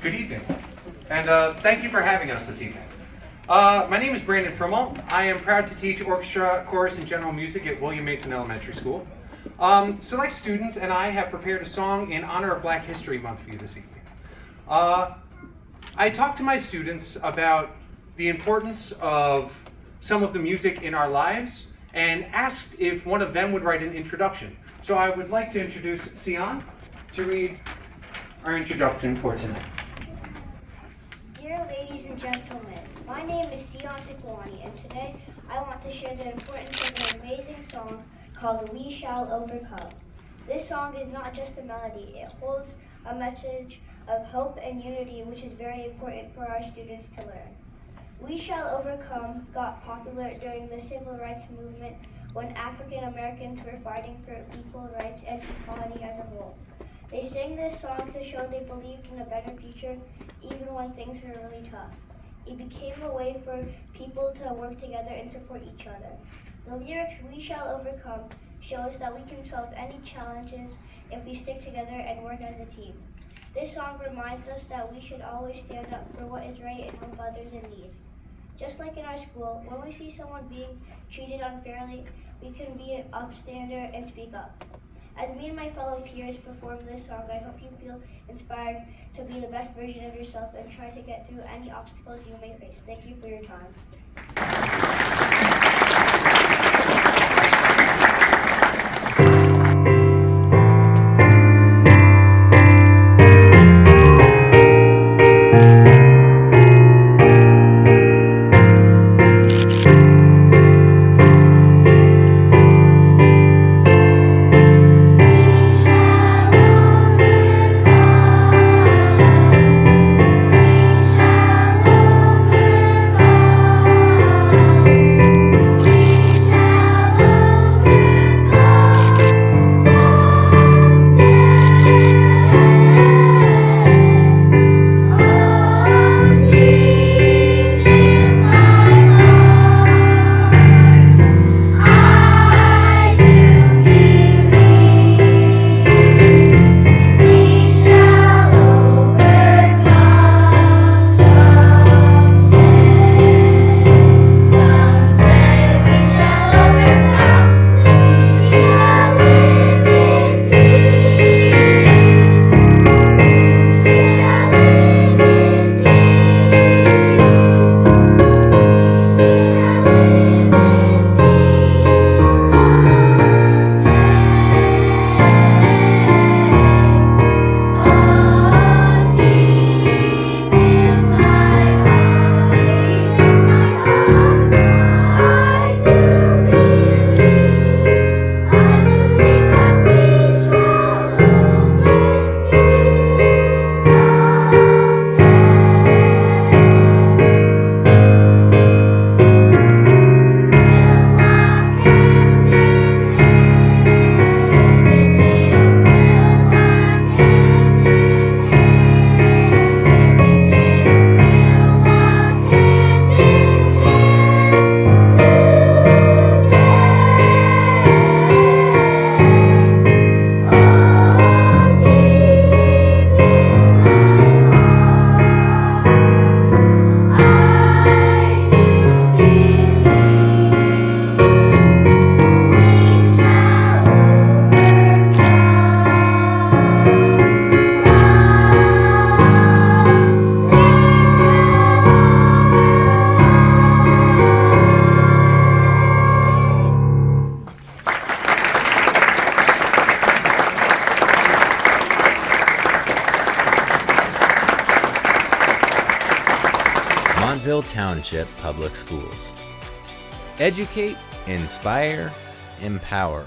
Good evening, and thank you for having us this evening. My name is Brandon Frimmel. I am proud to teach orchestra, chorus, and general music at William Mason Elementary School. Select students and I have prepared a song in honor of Black History Month for you this evening. I talked to my students about the importance of some of the music in our lives and asked if one of them would write an introduction. So I would like to introduce Sion to read our introduction for tonight. Dear ladies and gentlemen, my name is Sion Tikwani, and today I want to share the importance of an amazing song called We Shall Overcome. This song is not just a melody, it holds a message of hope and unity, which is very important for our students to learn. We Shall Overcome got popular during the civil rights movement when African Americans were fighting for equal rights and equality as a whole. They sang this song to show they believed in a better future even when things were really tough. It became a way for people to work together and support each other. The lyrics We Shall Overcome shows that we can solve any challenges if we stick together and work as a team. This song reminds us that we should always stand up for what is right and help others in need. Just like in our school, when we see someone being treated unfairly, we can be an upstander and speak up. As me and my fellow peers perform this song, I hope you feel inspired to be the best version of yourself and try to get through any obstacles you may face. Thank you for your time. Montville Township Public Schools. Educate, inspire, empower.